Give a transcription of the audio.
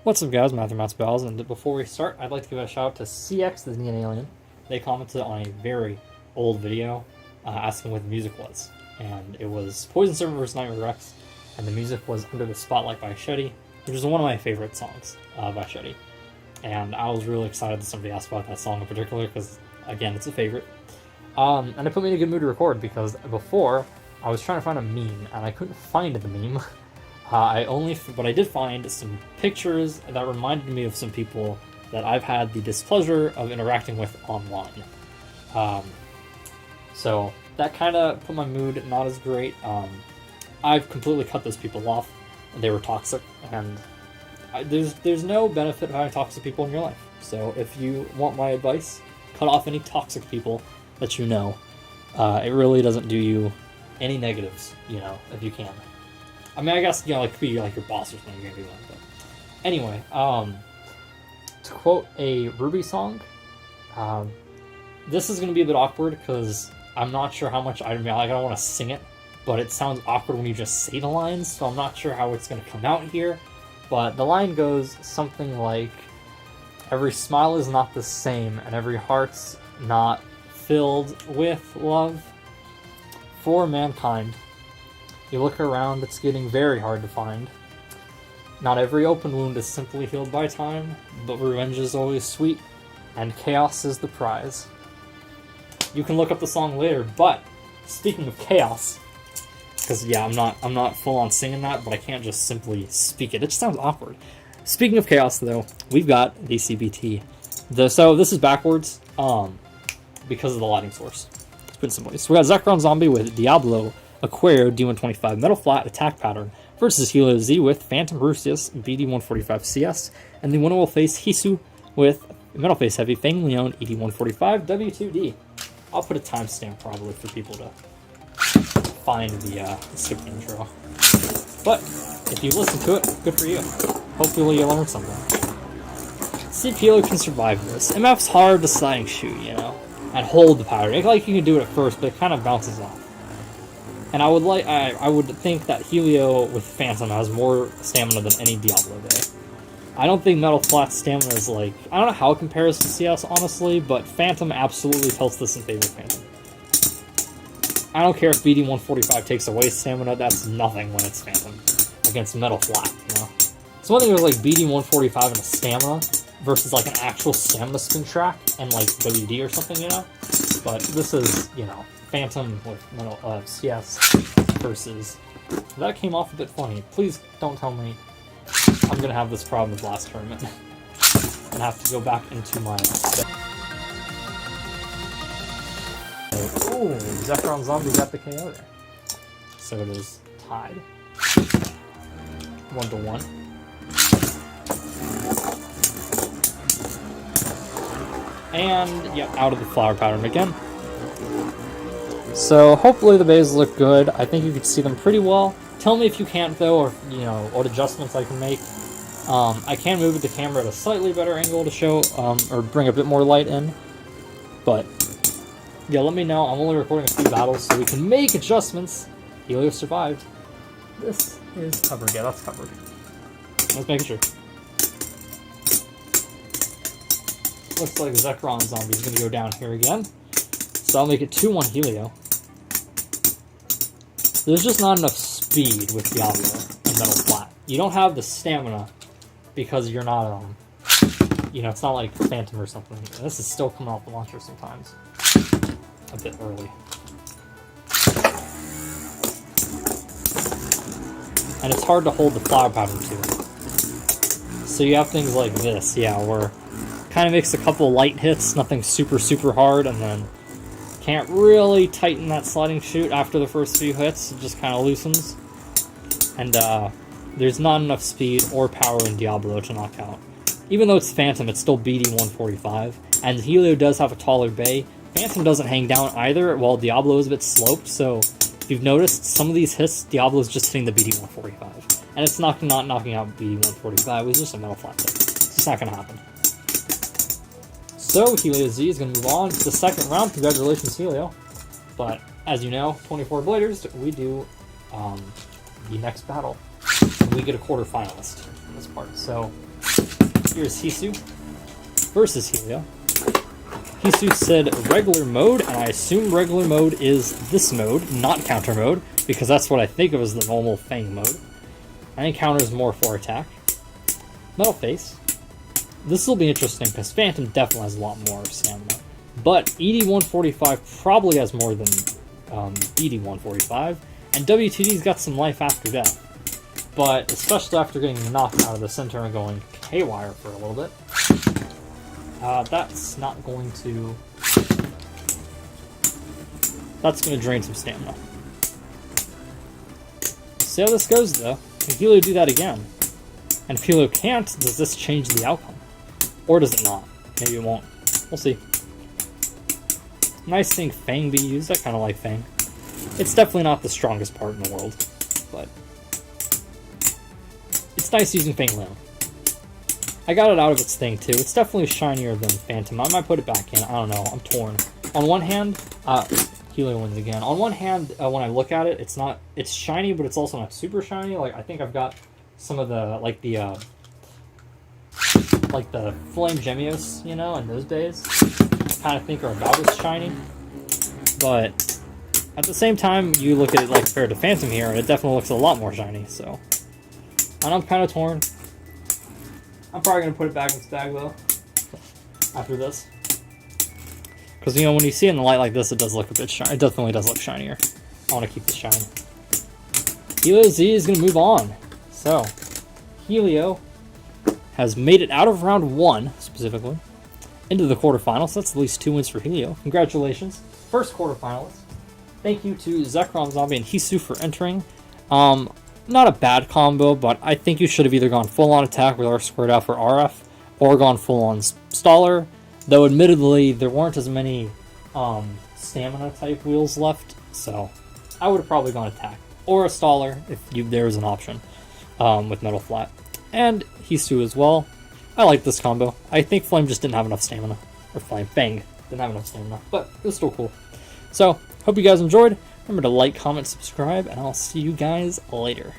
What's up guys, Matthew Mats Bells, and before we start, I'd like to give a shout out to CX, the Neon Alien. They commented on a very old video asking what the music was. And it was Poison Serpent vs. Nightmare Rex, and the music was Under the Spotlight by Shetty, which is one of my favorite songs by Shetty. And I was really excited that somebody asked about that song in particular, because, again, it's a favorite. And it put me in a good mood to record, because before, I was trying to find a meme, and I couldn't find the meme. But I did find some pictures that reminded me of some people that I've had the displeasure of interacting with online. So that kind of put my mood not as great. I've completely cut those people off. They were toxic, and there's no benefit of having toxic people in your life. So if you want my advice, cut off any toxic people that you know. It really doesn't do you any negatives, if you can. I mean, I guess, like, could be like your boss or something, you're gonna do that, but... Anyway, to quote a RWBY song, this is gonna be a bit awkward, because I'm not sure how much I don't want to sing it, but it sounds awkward when you just say the lines, so I'm not sure how it's gonna come out here, but the line goes something like, "Every smile is not the same, and every heart's not filled with love for mankind. You look around, it's getting very hard to find. Not every open wound is simply healed by time, but revenge is always sweet, and chaos is the prize." You can look up the song later, but speaking of chaos, because yeah, I'm not full on singing that, but I can't just simply speak it. It just sounds awkward. Speaking of chaos, though, we've got the CBT. So this is backwards, because of the lighting source. Let's put it simply. So we got Zecron Zombie with Diablo Aquario D125 Metal Flat attack pattern versus Hilo Z with Phantom Brucius BD145 CS, and the winner will face Hisu with Metal Face Heavy Fang Leon ED145 W2D. I'll put a timestamp probably for people to find the skip intro. But if you listen to it, good for you. Hopefully you learned something. See if Hilo can survive this. MF's hard to sliding shoot, and hold the powder. It's like you can do it at first, but it kind of bounces off. And I would think that Helio with Phantom has more stamina than any Diablo day. I don't think Metal Flat's stamina is I don't know how it compares to CS, honestly, but Phantom absolutely tilts this in favor of Phantom. I don't care if BD145 takes away stamina, that's nothing when it's Phantom against Metal Flat, It's one thing with BD145 and a stamina versus an actual stamina spin track and WD or something, But this is, Phantom with Metal CS versus... That came off a bit funny. Please don't tell me I'm gonna have this problem with last tournament and have to go back into my... Ooh, Zecron Zombie got the KO there. So it is tied. 1-1. And, yep, out of the flower pattern again. So hopefully the bays look good. I think you can see them pretty well. Tell me if you can't though, or what adjustments I can make. I can move the camera at a slightly better angle to show, or bring a bit more light in. But yeah, let me know. I'm only recording a few battles, so we can make adjustments. Helio survived. This is covered. Yeah, that's covered. Let's make sure. Looks like Zecron Zombie is going to go down here again. So I'll make it 2-1 Helio. There's just not enough speed with Diablo and Metal Flat. You don't have the stamina because you're not, it's not like Phantom or something. This is still coming off the launcher sometimes. A bit early. And it's hard to hold the flower pattern too. So you have things like this, where kind of makes a couple light hits, nothing super, super hard, and then can't really tighten that sliding shoot after the first few hits. It just kind of loosens. And there's not enough speed or power in Diablo to knock out. Even though it's Phantom, it's still BD145. And Helio does have a taller bay. Phantom doesn't hang down either, while Diablo is a bit sloped. So if you've noticed, some of these hits, Diablo's just hitting the BD145. And it's not knocking out BD145. It's just a Metal Flat hit. It's just not going to happen. So, Helio Z is going to move on to the second round. Congratulations, Helio. But, as you know, 24 Bladers, we do the next battle. And we get a quarterfinalist in this part. So, here's Hisu versus Helio. Hisu said regular mode, and I assume regular mode is this mode, not counter mode, because that's what I think of as the normal Fang mode. I think counter is more for attack. Metal Face. This will be interesting, because Phantom definitely has a lot more stamina. But ED145 probably has more than BD145, and WTD's got some life after death. But especially after getting knocked out of the center and going haywire for a little bit, that's not going to... That's going to drain some stamina. See how this goes, though. Can Helio do that again? And if Helio can't, does this change the outcome? Or does it not? Maybe it won't. We'll see. Nice seeing Fang be used. I kind of like Fang. It's definitely not the strongest part in the world, but it's nice using Fang Leon. I got it out of its thing too. It's definitely shinier than Phantom. I might put it back in. I don't know. I'm torn. On one hand, Helio wins again. On one hand, when I look at it, it's shiny, but it's also not super shiny. Like, I think I've got some of the, like the Flame Gemios, you know, in those days. I kind of think are about as shiny. But at the same time, you look at it like compared to Phantom here, and it definitely looks a lot more shiny, so. And I'm kind of torn. I'm probably going to put it back in its bag, though, after this. Because, you know, when you see it in the light like this, it does look a bit shiny. It definitely does look shinier. I want to keep the shine. Helio Z is going to move on. So, Helio has made it out of round 1, specifically, into the quarterfinals. So that's at least 2 wins for Helio. Congratulations. First quarterfinalist. Thank you to Zecron Zombie and Hisu for entering. Not a bad combo, but I think you should have either gone full-on attack with R squared out for RF, or gone full-on staller, though admittedly there weren't as many stamina type wheels left, so I would have probably gone attack, or a staller if there was an option with metal flat. And Hisu as well. I like this combo. I think Flame just didn't have enough stamina, or Fang didn't have enough stamina, but it was still cool. So, hope you guys enjoyed. Remember to like, comment, subscribe, and I'll see you guys later.